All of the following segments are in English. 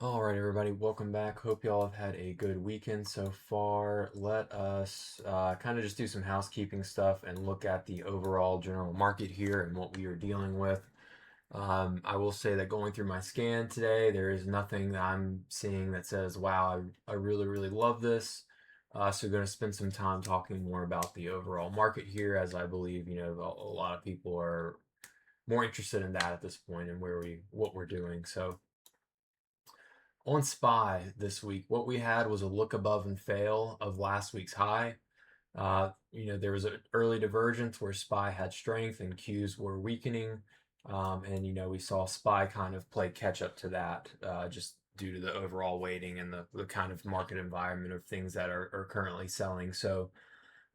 All right, everybody, welcome back. Hope y'all have had a good weekend so far. Let us kind of just do some housekeeping stuff and look at the overall general market here and what we are dealing with. I will say that going through my scan today, there is nothing that I'm seeing that says, wow, I really, really love this. So we're going to spend some time talking more about the overall market here, as I believe, a lot of people are more interested in that at this point and what we're doing. So on SPY this week, what we had was a look above and fail of last week's high. There was an early divergence where SPY had strength and Qs were weakening. And we saw SPY kind of play catch up to that just due to the overall weighting and the kind of market environment of things that are currently selling. So,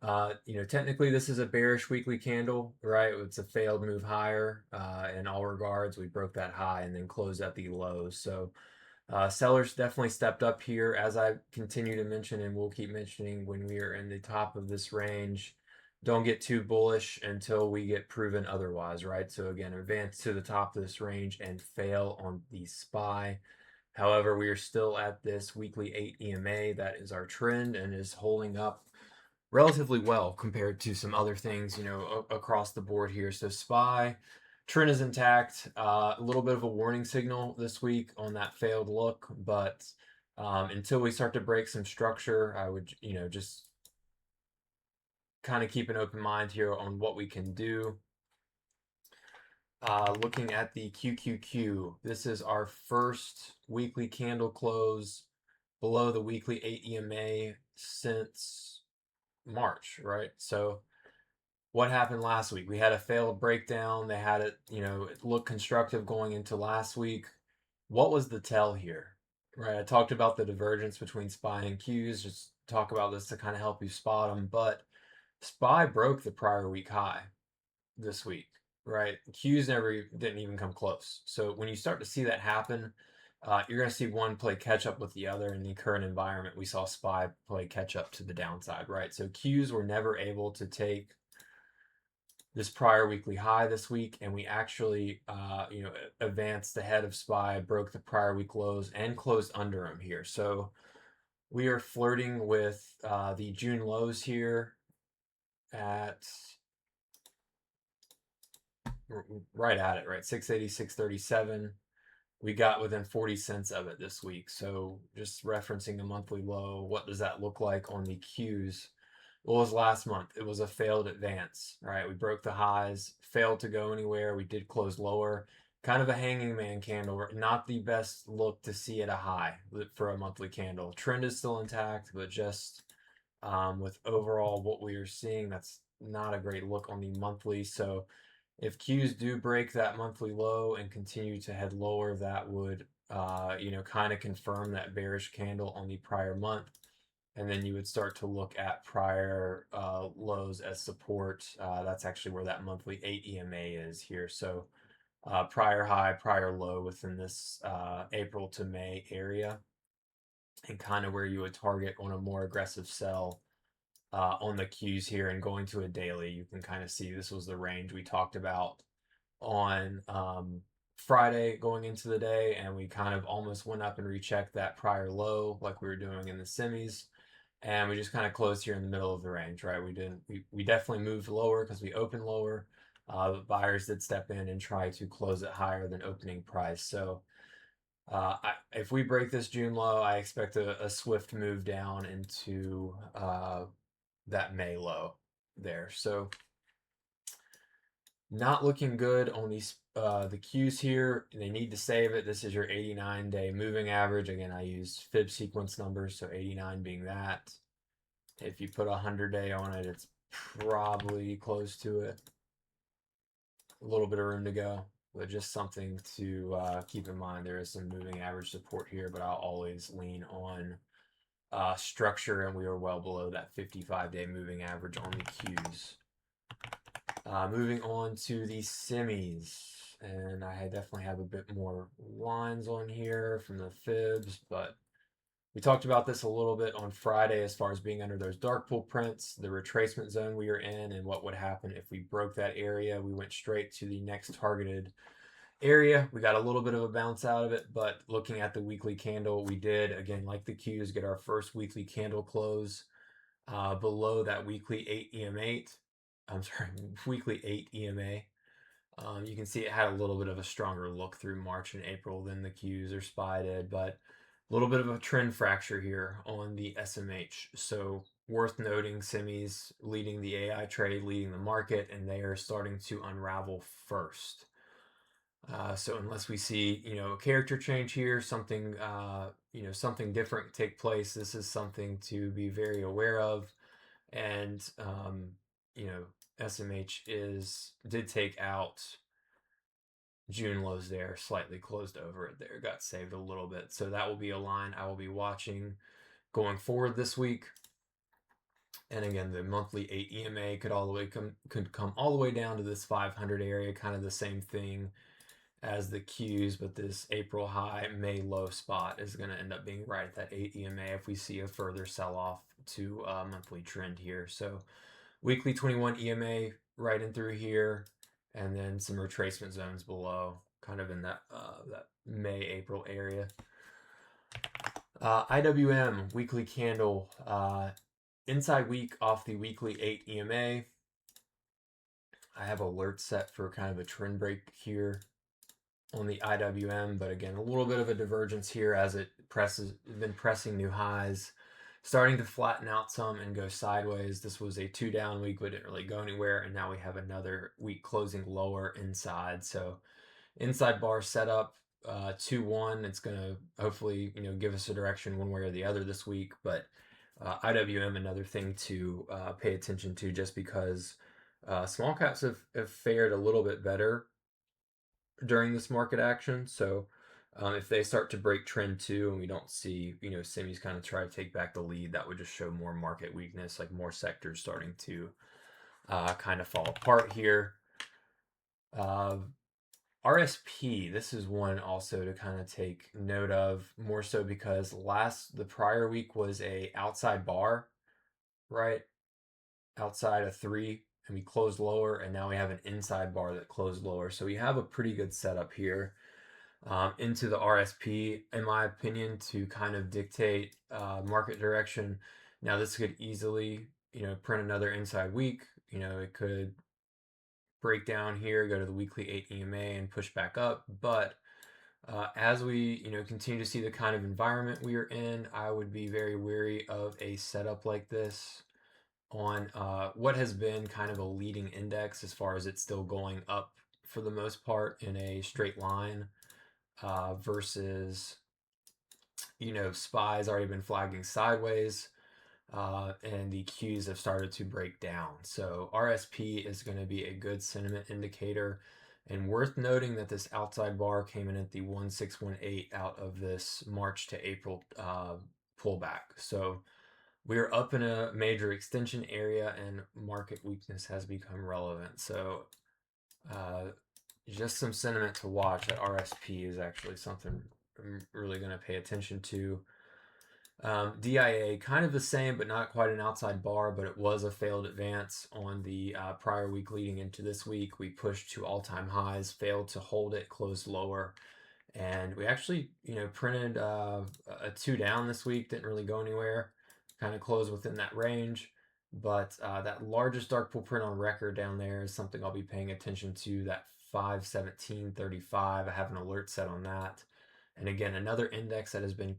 technically this is a bearish weekly candle, right? It's a failed move higher in all regards. We broke that high and then closed at the lows. So, sellers definitely stepped up here, as I continue to mention, and we'll keep mentioning when we are in the top of this range. Don't get too bullish until we get proven otherwise, right? So again, advance to the top of this range and fail on the SPY. However, we are still at this weekly 8 EMA. That is our trend and is holding up relatively well compared to some other things, across the board here. So SPY trend is intact. A little bit of a warning signal this week on that failed look, but until we start to break some structure, I would, just kind of keep an open mind here on what we can do. Looking at the QQQ, this is our first weekly candle close below the weekly 8 EMA since March, right? So what happened last week? We had a failed breakdown. They had it, it looked constructive going into last week. What was the tell here? Right. I talked about the divergence between SPY and Qs. Just talk about this to kind of help you spot them. But SPY broke the prior week high this week, right? Qs didn't even come close. So when you start to see that happen, you're going to see one play catch up with the other. In the current environment, we saw SPY play catch up to the downside, right? So Qs were never able to take this prior weekly high this week, and we actually, advanced ahead of SPY, broke the prior week lows, and closed under them here. So we are flirting with the June lows here at right at it, right? 680, 637. We got within 40 cents of it this week. So just referencing a monthly low, what does that look like on the Qs? What was last month? It was a failed advance, right? We broke the highs, failed to go anywhere. We did close lower. Kind of a hanging man candle, not the best look to see at a high for a monthly candle. Trend is still intact, but just with overall what we are seeing, that's not a great look on the monthly. So if Qs do break that monthly low and continue to head lower, that would, kind of confirm that bearish candle on the prior month. And then you would start to look at prior lows as support. That's actually where that monthly 8 EMA is here. So prior high, prior low within this April to May area, and kind of where you would target on a more aggressive sell on the Qs here. And going to a daily, you can kind of see this was the range we talked about on Friday going into the day, and we kind of almost went up and rechecked that prior low like we were doing in the semis, and we just kind of closed here in the middle of the range, right? We definitely moved lower because we opened lower. But buyers did step in and try to close it higher than opening price. So if we break this June low, I expect a swift move down into that May low there. So not looking good on these the Qs here. They need to save it. This is your 89-day moving average. Again, I used fib sequence numbers, so 89 being that. If you put a 100-day on it, it's probably close to it. A little bit of room to go, but just something to keep in mind. There is some moving average support here, but I'll always lean on structure, and we are well below that 55-day moving average on the Qs. Moving on to the semis, and I definitely have a bit more lines on here from the fibs, but we talked about this a little bit on Friday as far as being under those dark pool prints, the retracement zone we are in, and what would happen if we broke that area. We went straight to the next targeted area. We got a little bit of a bounce out of it, but looking at the weekly candle, we did, again, like the cues, get our first weekly candle close below that weekly 8 EM8. I'm sorry, weekly 8 EMA. You can see it had a little bit of a stronger look through March and April than the cues or SPY did, but a little bit of a trend fracture here on the SMH. So worth noting, semis leading the AI trade, leading the market, and they are starting to unravel first. So unless we see, a character change here, something, something different take place, this is something to be very aware of. And, SMH did take out June lows there, slightly closed over it there, got saved a little bit. So that will be a line I will be watching going forward this week. And again, the monthly 8 EMA could come all the way down to this 500 area, kind of the same thing as the Qs, but this April high, May low spot is going to end up being right at that 8 EMA if we see a further sell-off to a monthly trend here. So weekly 21 EMA right in through here, and then some retracement zones below, kind of in that May, April area. IWM weekly candle, inside week off the weekly 8 EMA. I have alerts set for kind of a trend break here on the IWM, but again, a little bit of a divergence here as it been pressing new highs, starting to flatten out some and go sideways. This was a 2 down week, but didn't really go anywhere, and now we have another week closing lower inside. So inside bar setup, 2-1. It's going to hopefully give us a direction one way or the other this week, but IWM, another thing to pay attention to, just because small caps have fared a little bit better during this market action. So if they start to break trend too, and we don't see, semis kind of try to take back the lead, that would just show more market weakness, like more sectors starting to kind of fall apart here. RSP, this is one also to kind of take note of, more so because the prior week was a outside bar, right? Outside a 3, and we closed lower, and now we have an inside bar that closed lower. So we have a pretty good setup here into the RSP, in my opinion, to kind of dictate market direction. Now, this could easily, print another inside week. It could break down here, go to the weekly 8 EMA and push back up. But as we, continue to see the kind of environment we are in, I would be very wary of a setup like this on what has been kind of a leading index, as far as it's still going up for the most part in a straight line, versus, SPY's already been flagging sideways, and the Qs have started to break down. So RSP is going to be a good sentiment indicator, and worth noting that this outside bar came in at the 1618 out of this March to April pullback. So we're up in a major extension area, and market weakness has become relevant. So just some sentiment to watch. That RSP is actually something I'm really going to pay attention to. DIA, kind of the same, but not quite an outside bar, but it was a failed advance on the prior week leading into this week. We pushed to all-time highs, failed to hold it, closed lower. And we actually, printed a 2 down this week, didn't really go anywhere, kind of closed within that range. But that largest dark pool print on record down there is something I'll be paying attention to, that 517.35. I have an alert set on that. And again, another index that has been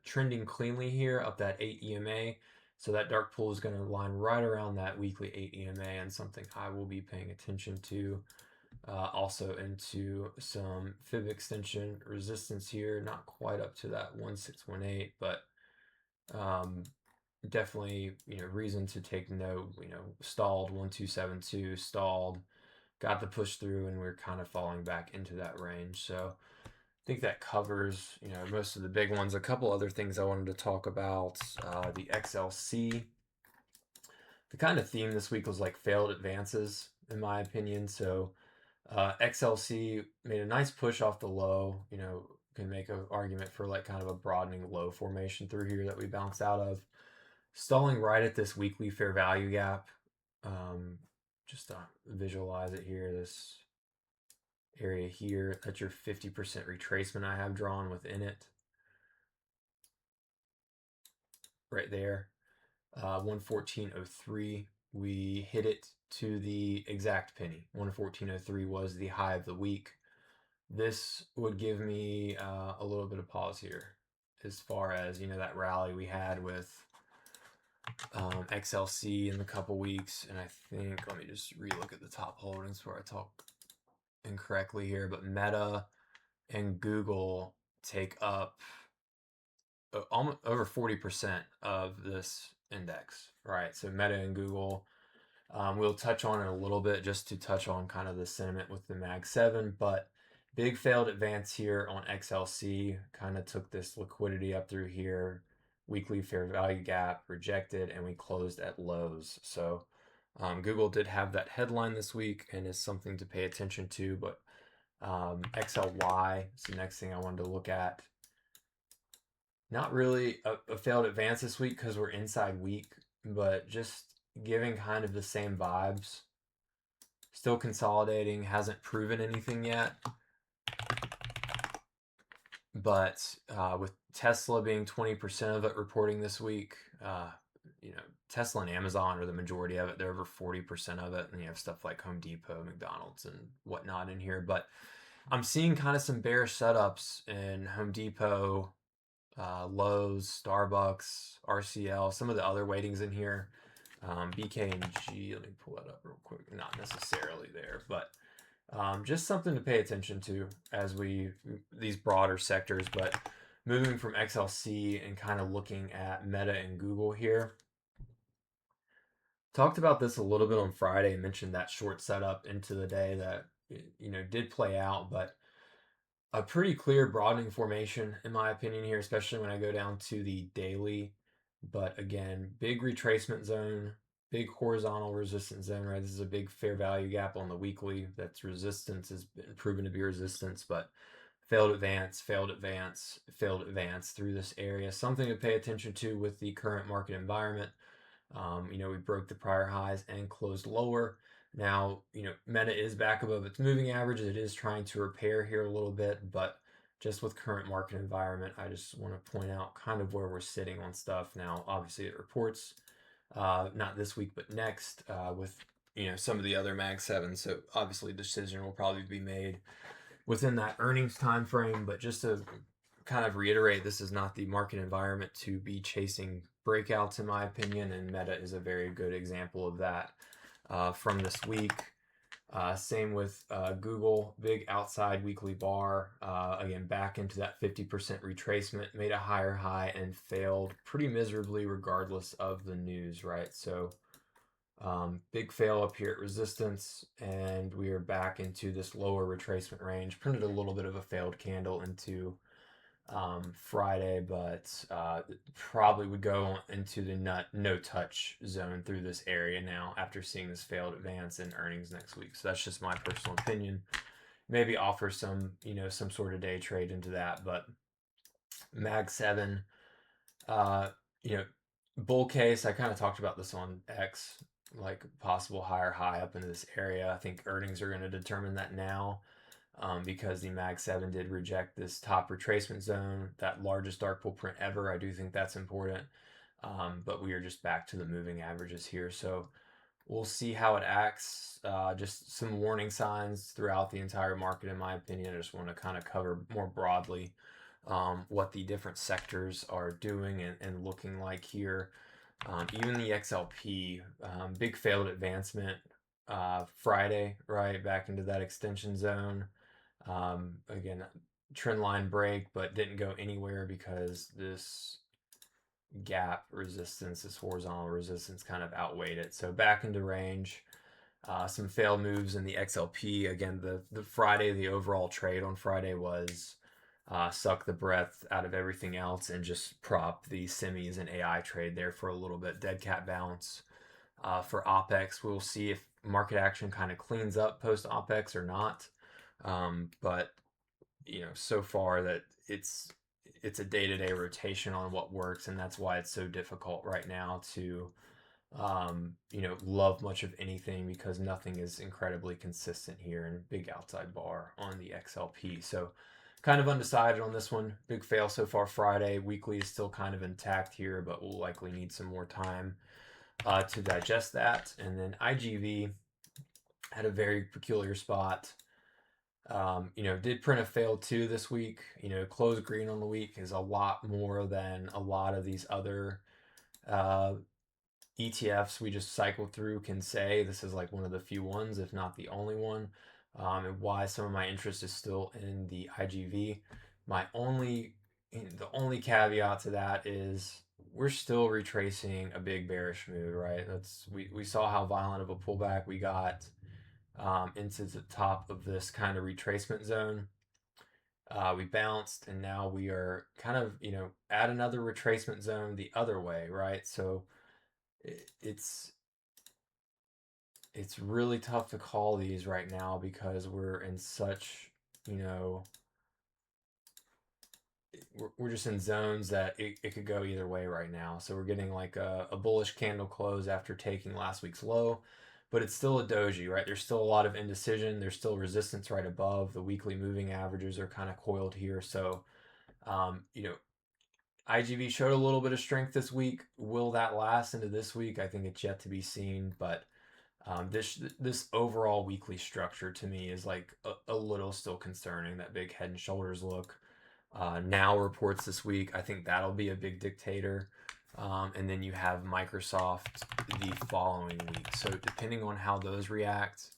trending cleanly here up that 8 EMA. So that dark pool is going to line right around that weekly 8 EMA, and something I will be paying attention to. Also into some fib extension resistance here, not quite up to that 1618, but definitely, reason to take note. Stalled 1272, stalled, got the push through, and we're kind of falling back into that range. So I think that covers, most of the big ones. A couple other things I wanted to talk about. The XLC. The kind of theme this week was like failed advances, in my opinion. So XLC made a nice push off the low. Can make an argument for like kind of a broadening low formation through here that we bounced out of. Stalling right at this weekly fair value gap. Just to visualize it here, this area here. That's your 50% retracement I have drawn within it. Right there. 114.03. We hit it to the exact penny. 114.03 was the high of the week. This would give me a little bit of pause here as far as, that rally we had with XLC in a couple weeks. And I think, let me just relook at the top holdings before I talk incorrectly here, but Meta and Google take up almost over 40% of this index, right? So Meta and Google, we'll touch on it a little bit just to touch on kind of the sentiment with the Mag 7, but big failed advance here on XLC, kind of took this liquidity up through here, weekly fair value gap, rejected, and we closed at lows. So Google did have that headline this week and is something to pay attention to, but XLY is the next thing I wanted to look at. Not really a failed advance this week because we're inside week, but just giving kind of the same vibes. Still consolidating, hasn't proven anything yet. But with Tesla being 20% of it reporting this week, Tesla and Amazon are the majority of it. They're over 40% of it. And you have stuff like Home Depot, McDonald's, and whatnot in here. But I'm seeing kind of some bearish setups in Home Depot, Lowe's, Starbucks, RCL, some of the other weightings in here. BK&G, let me pull that up real quick. Not necessarily there, but just something to pay attention to as these broader sectors. But moving from XLC and kind of looking at Meta and Google here. Talked about this a little bit on Friday, mentioned that short setup into the day that, did play out, but a pretty clear broadening formation, in my opinion, here, especially when I go down to the daily. But again, big retracement zone, big horizontal resistance zone, right? This is a big fair value gap on the weekly. That's resistance has been proven to be resistance, but failed advance, failed advance, failed advance through this area. Something to pay attention to with the current market environment. We broke the prior highs and closed lower. Now, Meta is back above its moving average. It is trying to repair here a little bit, but just with current market environment, I just want to point out kind of where we're sitting on stuff. Now, obviously it reports not this week, but next with, some of the other Mag 7. So obviously decision will probably be made within that earnings time frame, but just to kind of reiterate, this is not the market environment to be chasing breakouts, in my opinion, and Meta is a very good example of that from this week. Same with Google, big outside weekly bar, again, back into that 50% retracement, made a higher high and failed pretty miserably regardless of the news, right? So big fail up here at resistance, and we are back into this lower retracement range. Printed a little bit of a failed candle into Friday, but probably would go into the no touch zone through this area now after seeing this failed advance in earnings next week. So that's just my personal opinion. Maybe offer some, some sort of day trade into that, but Mag 7, bull case, I kind of talked about this on X, like possible higher high up into this area. I think earnings are going to determine that now. Because the Mag 7 did reject this top retracement zone, that largest dark pool print ever. I do think that's important. But we are just back to the moving averages here. So we'll see how it acts. Just some warning signs throughout the entire market, in my opinion. I just want to kind of cover more broadly what the different sectors are doing and looking like here. Even the XLP, big failed advancement Friday, right, back into that extension zone. Again, trend line break, but didn't go anywhere because this gap resistance, this horizontal resistance kind of outweighed it. So back into range. Some failed moves in the XLP. Again, the Friday, the overall trade on Friday was suck the breath out of everything else and just prop the semis and AI trade there for a little bit. Dead cat bounce. For OPEX, we'll see if market action kind of cleans up post OPEX or not. But so far that it's a day-to-day rotation on what works, and that's why it's so difficult right now to love much of anything because nothing is incredibly consistent here, and big outside bar on the XLP. So kind of undecided on this one. Big fail so far Friday. Weekly is still kind of intact here, but we'll likely need some more time to digest that. And then IGV had a very peculiar spot. Did print a failed two this week. Close green on the week is a lot more than a lot of these other uh, ETFs we just cycled through can say. This is like one of the few ones, if not the only one, and why some of my interest is still in the IGV. The only caveat to that is we're still retracing a big bearish move, right? We saw how violent of a pullback we got into the top of this kind of retracement zone. We bounced, and now we are kind of at another retracement zone the other way, right? So it's it's really tough to call these right now because we're in such, you know, we're just in zones that it could go either way right now. So we're getting like a bullish candle close after taking last week's low, but it's still a doji, right? There's still a lot of indecision. There's still resistance right above. The weekly moving averages are kind of coiled here. So, um, you know, IGV showed a little bit of strength this week. Will that last into this week? I think it's yet to be seen, but this overall weekly structure to me is like a little still concerning. That big head and shoulders look. Now reports this week. I think that'll be a big dictator. And then you have Microsoft the following week. So depending on how those react,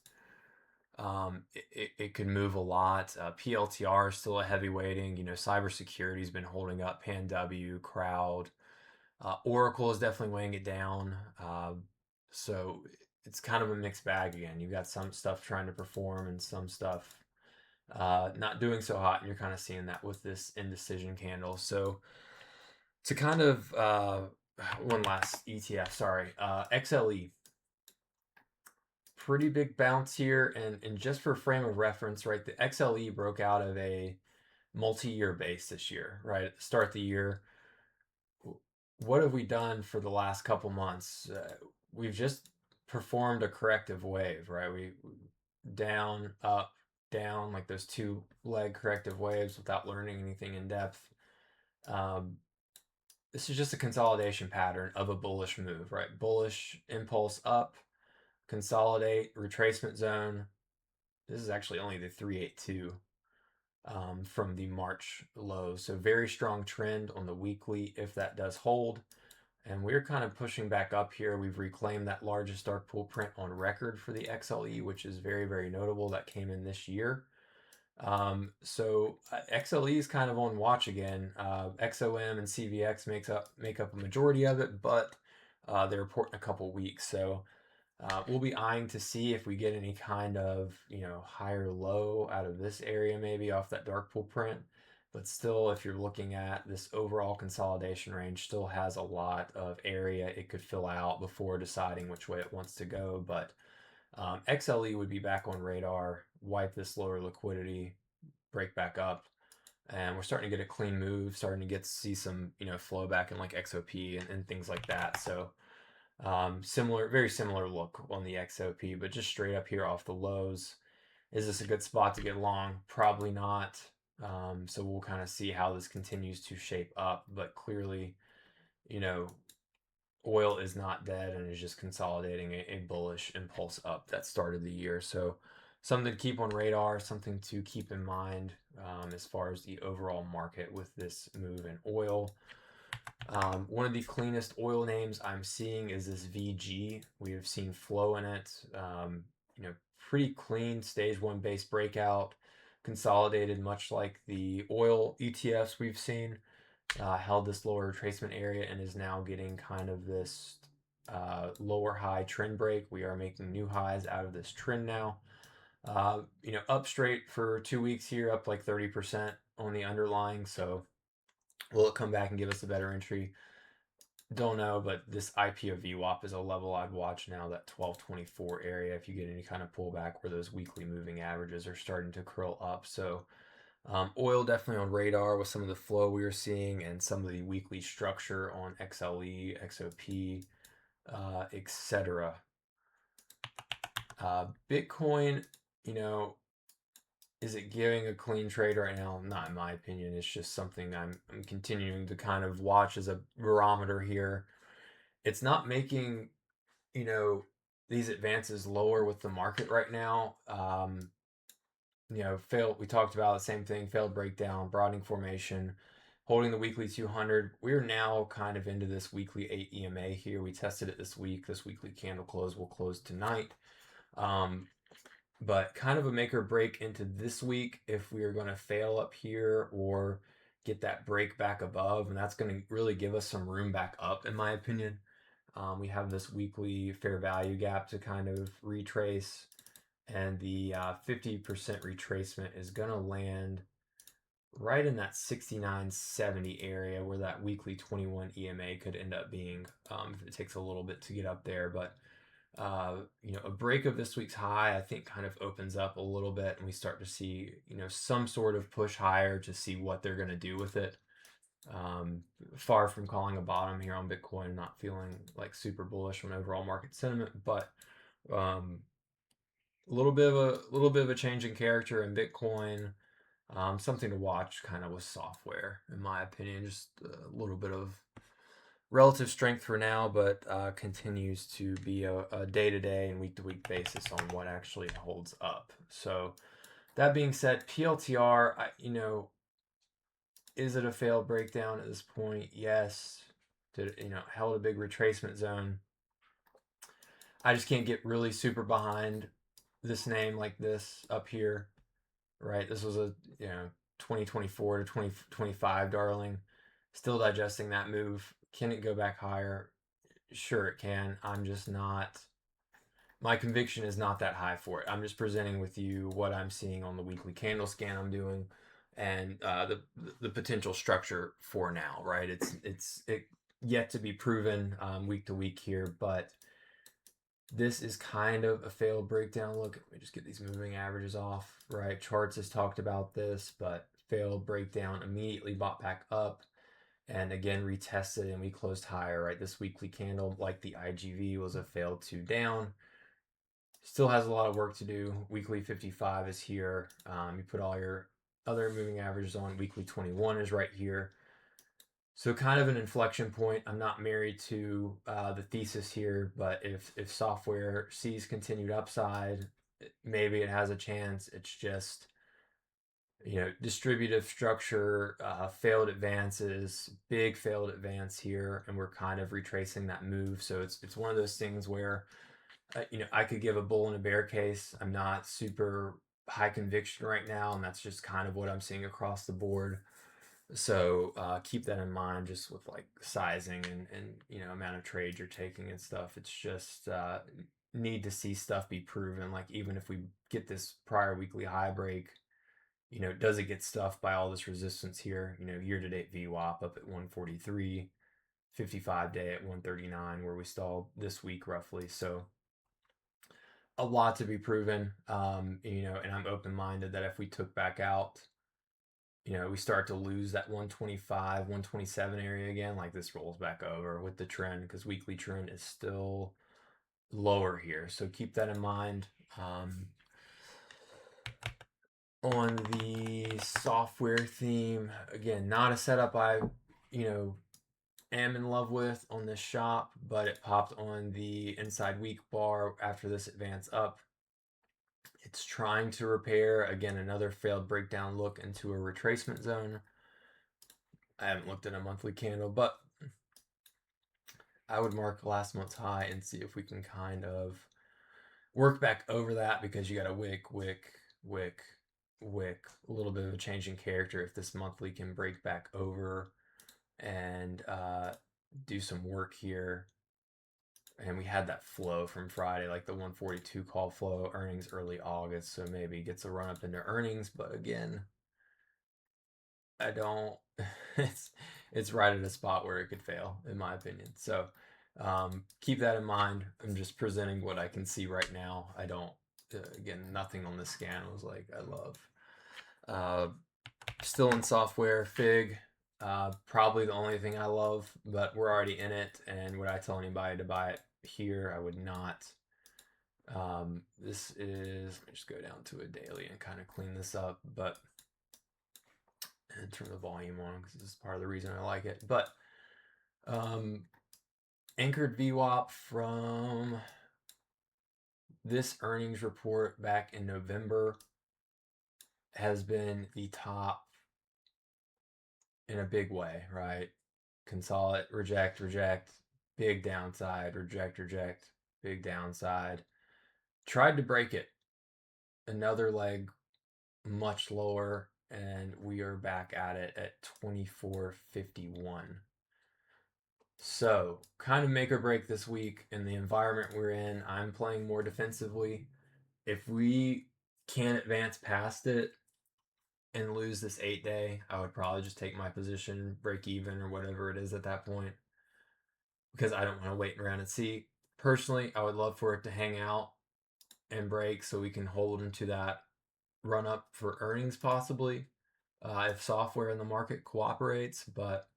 it could move a lot. PLTR is still a heavy weighting. Cybersecurity's been holding up. PanW, Crowd, Oracle is definitely weighing it down. So it's kind of a mixed bag again. You've got some stuff trying to perform and some stuff not doing so hot, and you're kind of seeing that with this indecision candle. So to kind of one last ETF, sorry, XLE, pretty big bounce here, and just for frame of reference, right, the XLE broke out of a multi-year base this year, right at the start of the year. What have we done for the last couple months? We've just performed a corrective wave, right? We down, up, down, like those two leg corrective waves without learning anything in depth. Um, this is just a consolidation pattern of a bullish move, right? Bullish impulse up, consolidate, retracement zone. This is actually only the 382 from the March low. So very strong trend on the weekly if that does hold. And we're kind of pushing back up here. We've reclaimed that largest dark pool print on record for the XLE, which is very, very notable. That came in this year. XLE is kind of on watch again. XOM and CVX make up a majority of it, but they report in a couple weeks. So we'll be eyeing to see if we get any kind of higher low out of this area, maybe off that dark pool print. But still, if you're looking at this overall consolidation range, still has a lot of area it could fill out before deciding which way it wants to go. But XLE would be back on radar, wipe this lower liquidity, break back up, and we're starting to get a clean move, starting to see some flow back in like XOP and things like that. So very similar look on the XOP, but just straight up here off the lows. Is this a good spot to get long? Probably not. So we'll kind of see how this continues to shape up, but clearly, you know, oil is not dead and is just consolidating a bullish impulse up that started the year. So something to keep on radar, something to keep in mind as far as the overall market with this move in oil. One of the cleanest oil names I'm seeing is this VG. We have seen flow in it. Pretty clean stage one base breakout, consolidated much like the oil ETFs we've seen. Held this lower retracement area and is now getting kind of this lower high trend break. We are making new highs out of this trend now. Up straight for 2 weeks here, up like 30% on the underlying. So will it come back and give us a better entry? Don't know, but this IPO VWAP is a level I'd watch now, that 1224 area, if you get any kind of pullback where those weekly moving averages are starting to curl up. So oil definitely on radar with some of the flow we are seeing and some of the weekly structure on XLE, XOP. etc. Bitcoin, you know, is it giving a clean trade right now? Not in my opinion. It's just something I'm continuing to kind of watch as a barometer here. It's not making, you know, these advances lower with the market right now. We talked about the same thing, failed breakdown, broadening formation, holding the weekly 200. We're now kind of into this weekly 8 EMA here. We tested it this week. This weekly candle close will close tonight. But kind of a make or break into this week if we are going to fail up here or get that break back above. And that's going to really give us some room back up, in my opinion. We have this weekly fair value gap to kind of retrace. And the 50% retracement is going to land right in that 69.70 area where that weekly 21 EMA could end up being if it takes a little bit to get up there. But a break of this week's high, I think, kind of opens up a little bit, and we start to see, some sort of push higher to see what they're going to do with it. Far from calling a bottom here on Bitcoin, not feeling like super bullish on overall market sentiment, but a little bit of a change in character in Bitcoin. Something to watch, kind of with software, in my opinion. Just a little bit of relative strength for now, but continues to be a day-to-day and week-to-week basis on what actually holds up. So that being said, PLTR, is it a failed breakdown at this point? Yes. Did it, held a big retracement zone. I just can't get really super behind this name like this up here, right? This was a 2024 to 2025 darling. Still digesting that move. Can it go back higher? Sure, it can. I'm just not. My conviction is not that high for it. I'm just presenting with you what I'm seeing on the weekly candle scan I'm doing, and the potential structure for now. Right? It's yet to be proven week to week here, but this is kind of a failed breakdown. Look, let me just get these moving averages off. Right? Charts has talked about this, but failed breakdown, immediately bought back up. And again, retested, and we closed higher, right? This weekly candle, like the IGV, was a failed 2 down. Still has a lot of work to do. Weekly 55 is here. You put all your other moving averages on. Weekly 21 is right here. So kind of an inflection point. I'm not married to the thesis here, but if software sees continued upside, maybe it has a chance. It's just distributive structure, failed advances, big failed advance here, and we're kind of retracing that move. So it's one of those things where, I could give a bull and a bear case. I'm not super high conviction right now, and that's just kind of what I'm seeing across the board. So keep that in mind, just with like sizing and amount of trades you're taking and stuff. It's just need to see stuff be proven. Like even if we get this prior weekly high break, does it get stuffed by all this resistance here? Year-to-date VWAP up at 143, 55-day at 139, where we stalled this week roughly. So a lot to be proven, and I'm open-minded that if we took back out, we start to lose that 125, 127 area again, like this rolls back over with the trend, because weekly trend is still lower here. So keep that in mind. On the software theme, again, not a setup I, am in love with on this shop, but it popped on the inside week bar after this advance up. It's trying to repair. Again, another failed breakdown look into a retracement zone. I haven't looked at a monthly candle, but I would mark last month's high and see if we can kind of work back over that, because you got a wick, a little bit of a change in character if this monthly can break back over and do some work here. And we had that flow from Friday, like the 142 call flow, earnings early August, so maybe gets a run up into earnings, but again, I don't. It's right at a spot where it could fail, in my opinion. So keep that in mind. I'm just presenting what I can see right now. I don't. Again, nothing on the scan was like I love. Still in software, Fig. Probably the only thing I love, but we're already in it. And would I tell anybody to buy it? here. I would not. This is, let me just go down to a daily and kind of clean this up, but and turn the volume on because this is part of the reason I like it. But um, anchored VWAP from this earnings report back in November has been the top in a big way, right? Consolidate, reject, reject, big downside, reject, reject, big downside. Tried to break it. Another leg much lower, and we are back at it at 24.51. So, kind of make or break this week in the environment we're in. I'm playing more defensively. If we can't advance past it and lose this 8 day, I would probably just take my position, break even, or whatever it is at that point, because I don't want to wait around and see. Personally, I would love for it to hang out and break so we can hold into that run up for earnings possibly, if software in the market cooperates. But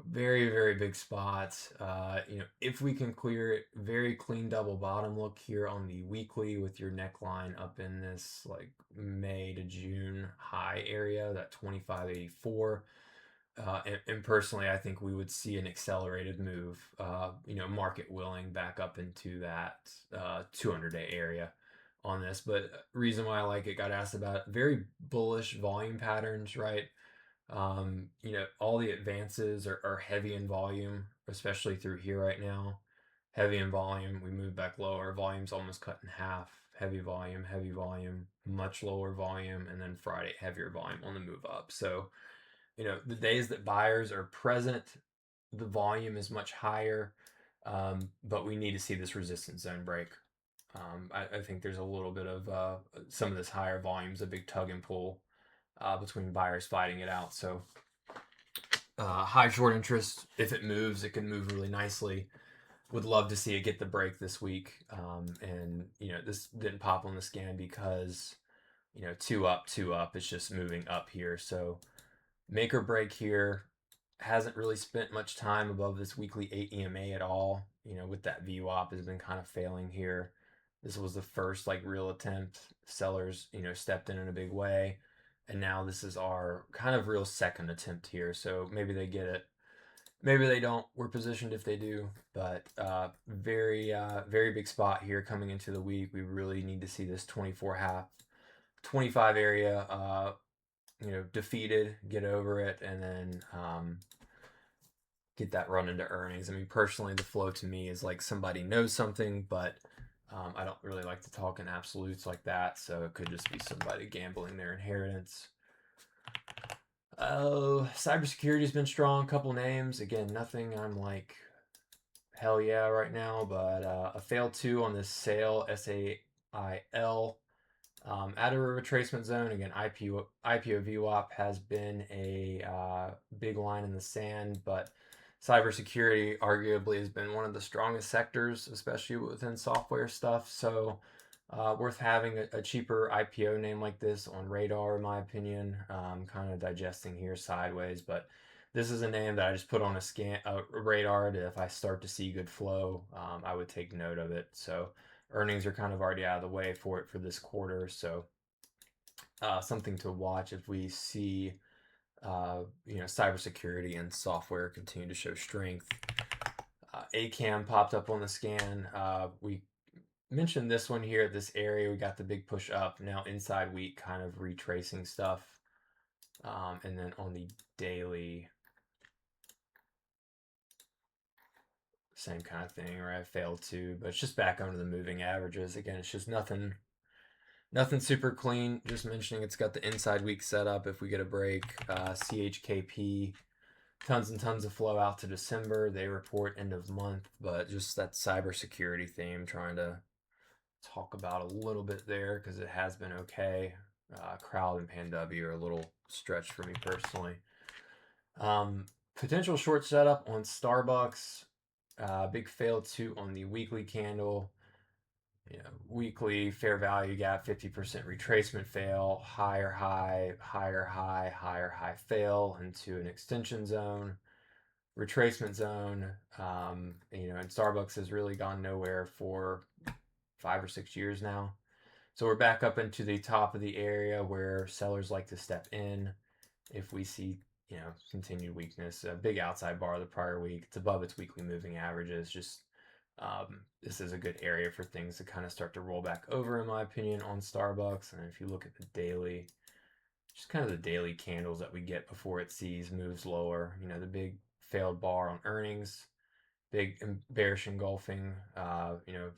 very, very big spots. If we can clear it, very clean double bottom look here on the weekly with your neckline up in this like May to June high area, that 25.84. And personally, I think we would see an accelerated move, market willing, back up into that 200-day area on this. But reason why I like it, got asked about it, very bullish volume patterns, right? All the advances are heavy in volume, especially through here right now. Heavy in volume, we move back lower. Volume's almost cut in half. Heavy volume, much lower volume, and then Friday, heavier volume on the move up. So, the days that buyers are present, the volume is much higher, but we need to see this resistance zone break. I think there's a little bit of some of this higher volume is a big tug and pull between buyers fighting it out. So high short interest, if it moves, it can move really nicely. Would love to see it get the break this week. And this didn't pop on the scan because two up, two up. It's just moving up here. So make or break here. Hasn't really spent much time above this weekly 8 EMA at all. With that VWAP has been kind of failing here. This was the first like real attempt. Sellers, stepped in a big way. And now this is our kind of real second attempt here. So maybe they get it. Maybe they don't. We're positioned if they do. But very big spot here coming into the week. We really need to see this 25 area defeated, get over it, and then get that run into earnings. I mean, personally, the flow to me is like somebody knows something, but I don't really like to talk in absolutes like that. So it could just be somebody gambling their inheritance. Oh, cybersecurity's been strong. Couple names. Again, nothing I'm like hell yeah right now, but a fail 2 on this sale, SAIL. At a retracement zone, again, IPO VWAP has been a big line in the sand, but cybersecurity arguably has been one of the strongest sectors, especially within software stuff. So worth having a cheaper IPO name like this on radar, in my opinion. Kind of digesting here sideways, but this is a name that I just put on a radar to, if I start to see good flow, I would take note of it. So earnings are kind of already out of the way for it for this quarter. So something to watch if we see, cybersecurity and software continue to show strength. ACAM popped up on the scan. We mentioned this one here, this area. We got the big push up. Now inside week kind of retracing stuff. And then on the daily, same kind of thing, right? Failed to, but it's just back under the moving averages. Again, it's just nothing super clean. Just mentioning it's got the inside week set up if we get a break. CHKP, tons and tons of flow out to December. They report end of month, but just that cybersecurity theme, trying to talk about a little bit there because it has been okay. Crowd and PanW are a little stretched for me personally. Potential short setup on Starbucks. Big fail 2 on the weekly candle. Weekly fair value gap, 50% retracement fail, higher high, higher high, higher high fail into an extension zone. retracement zone. And Starbucks has really gone nowhere for 5 or 6 years now. So we're back up into the top of the area where sellers like to step in if we see, continued weakness. A big outside bar the prior week. It's above its weekly moving averages. This is a good area for things to kind of start to roll back over, in my opinion, on Starbucks. And if you look at the daily, just kind of the daily candles that we get before it sees moves lower. The big failed bar on earnings, big bearish engulfing,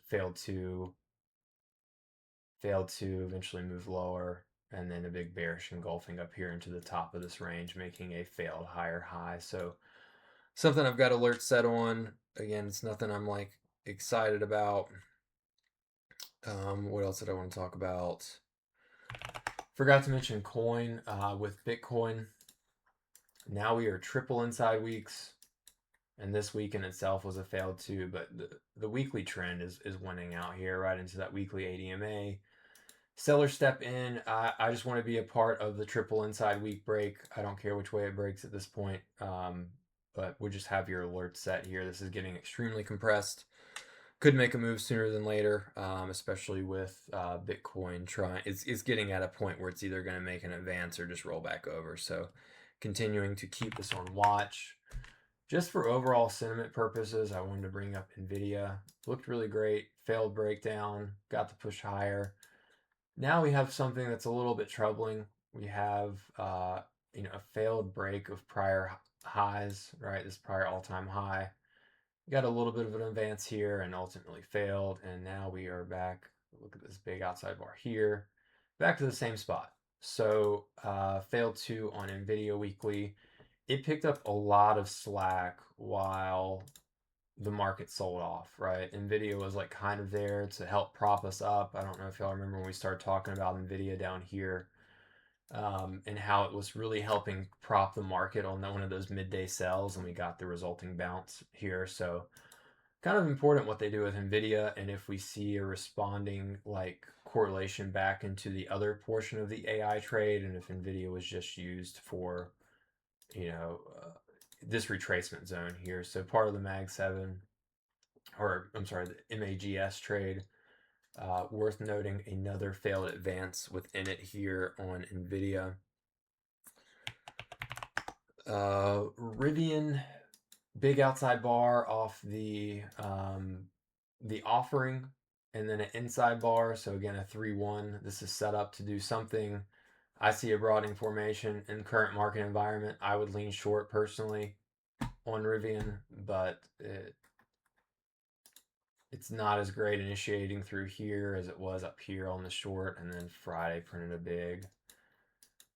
failed to eventually move lower, and then a big bearish engulfing up here into the top of this range, making a failed higher high. So something I've got alerts set on. Again, it's nothing I'm like excited about. What else did I want to talk about? Forgot to mention coin with Bitcoin. Now we are triple inside weeks, and this week in itself was a failed too, but the weekly trend is winning out here right into that weekly ADMA. Seller step in. I just want to be a part of the triple inside week break. I don't care which way it breaks at this point, but we'll just have your alert set here. This is getting extremely compressed. Could make a move sooner than later, especially with Bitcoin trying. It's getting at a point where it's either going to make an advance or just roll back over. So continuing to keep this on watch. Just for overall sentiment purposes, I wanted to bring up NVIDIA. Looked really great. Failed breakdown. Got to push higher. Now we have something that's a little bit troubling. We have a failed break of prior highs, right? This prior all-time high. Got a little bit of an advance here and ultimately failed, and now we are back. Look at this big outside bar here. Back to the same spot. So failed to on NVIDIA weekly. It picked up a lot of slack while the market sold off, right? NVIDIA was like kind of there to help prop us up. I don't know if y'all remember when we started talking about NVIDIA down here, and how it was really helping prop the market on one of those midday sells, and we got the resulting bounce here. So kind of important what they do with NVIDIA, and if we see a responding like correlation back into the other portion of the AI trade, and if NVIDIA was just used for, you know, uh, this retracement zone here. So part of the Mag 7, or I'm sorry, the MAGS trade. Worth noting another failed advance within it here on NVIDIA. Rivian, big outside bar off the offering, and then an inside bar. So again, a 3-1. This is set up to do something. I see a broadening formation in current market environment. I would lean short personally on Rivian, but it's not as great initiating through here as it was up here on the short, and then Friday printed a big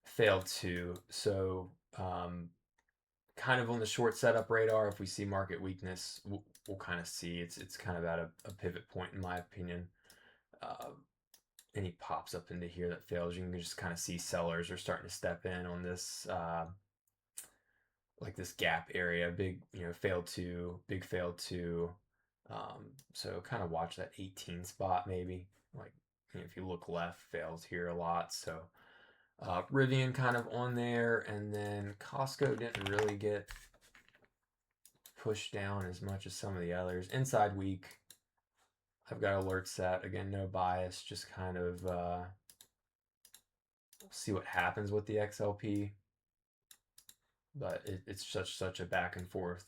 failed to. So kind of on the short setup radar, if we see market weakness, we'll kind of see it's kind of at a pivot point, in my opinion. And he pops up into here that fails, you can just kind of see sellers are starting to step in on this like this gap area. Big, failed to, big failed to. So kind of watch that 18 spot maybe. Like, if you look left, fails here a lot. So Rivian kind of on there, and then Costco didn't really get pushed down as much as some of the others. Inside week, I've got alerts set. Again, no bias, just kind of see what happens with the XLP. But it's such a back and forth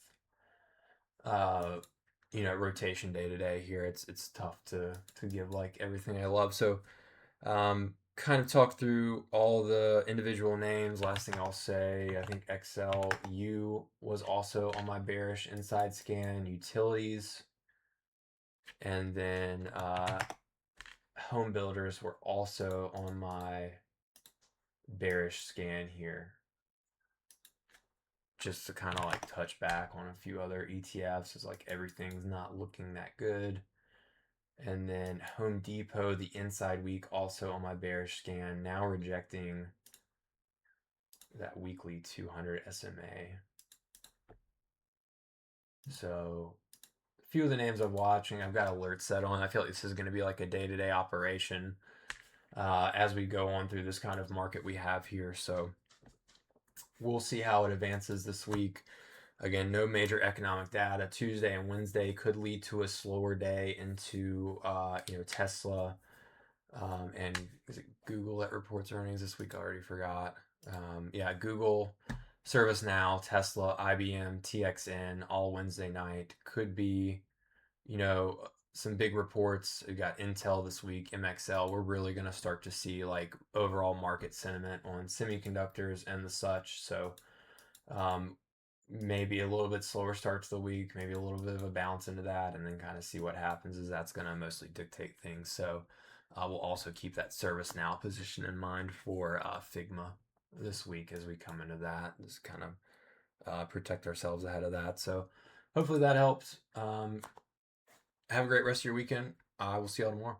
rotation day to day here. It's tough to give like everything I love. So kind of talk through all the individual names. Last thing I'll say, I think XLU was also on my bearish inside scan. Utilities, and then home builders were also on my bearish scan here, just to kind of like touch back on a few other ETFs. It's like everything's not looking that good. And then Home Depot, the inside week, also on my bearish scan, now rejecting that weekly 200 SMA. So a few of the names I'm watching, I've got alerts set on. I feel like this is going to be like a day-to-day operation as we go on through this kind of market we have here. So we'll see how it advances this week. Again, no major economic data. Tuesday and Wednesday could lead to a slower day into Tesla and is it Google that reports earnings this week? I already forgot. Yeah, Google, ServiceNow, Tesla, IBM, TXN, all Wednesday night. Could be, some big reports. We got Intel this week, MXL. We're really going to start to see like overall market sentiment on semiconductors and the such. So um, maybe a little bit slower start to the week, maybe a little bit of a bounce into that, and then kind of see what happens as that's going to mostly dictate things. So we'll also keep that ServiceNow position in mind for Figma this week as we come into that. Just kind of protect ourselves ahead of that. So hopefully that helps. Have a great rest of your weekend. We'll see y'all tomorrow.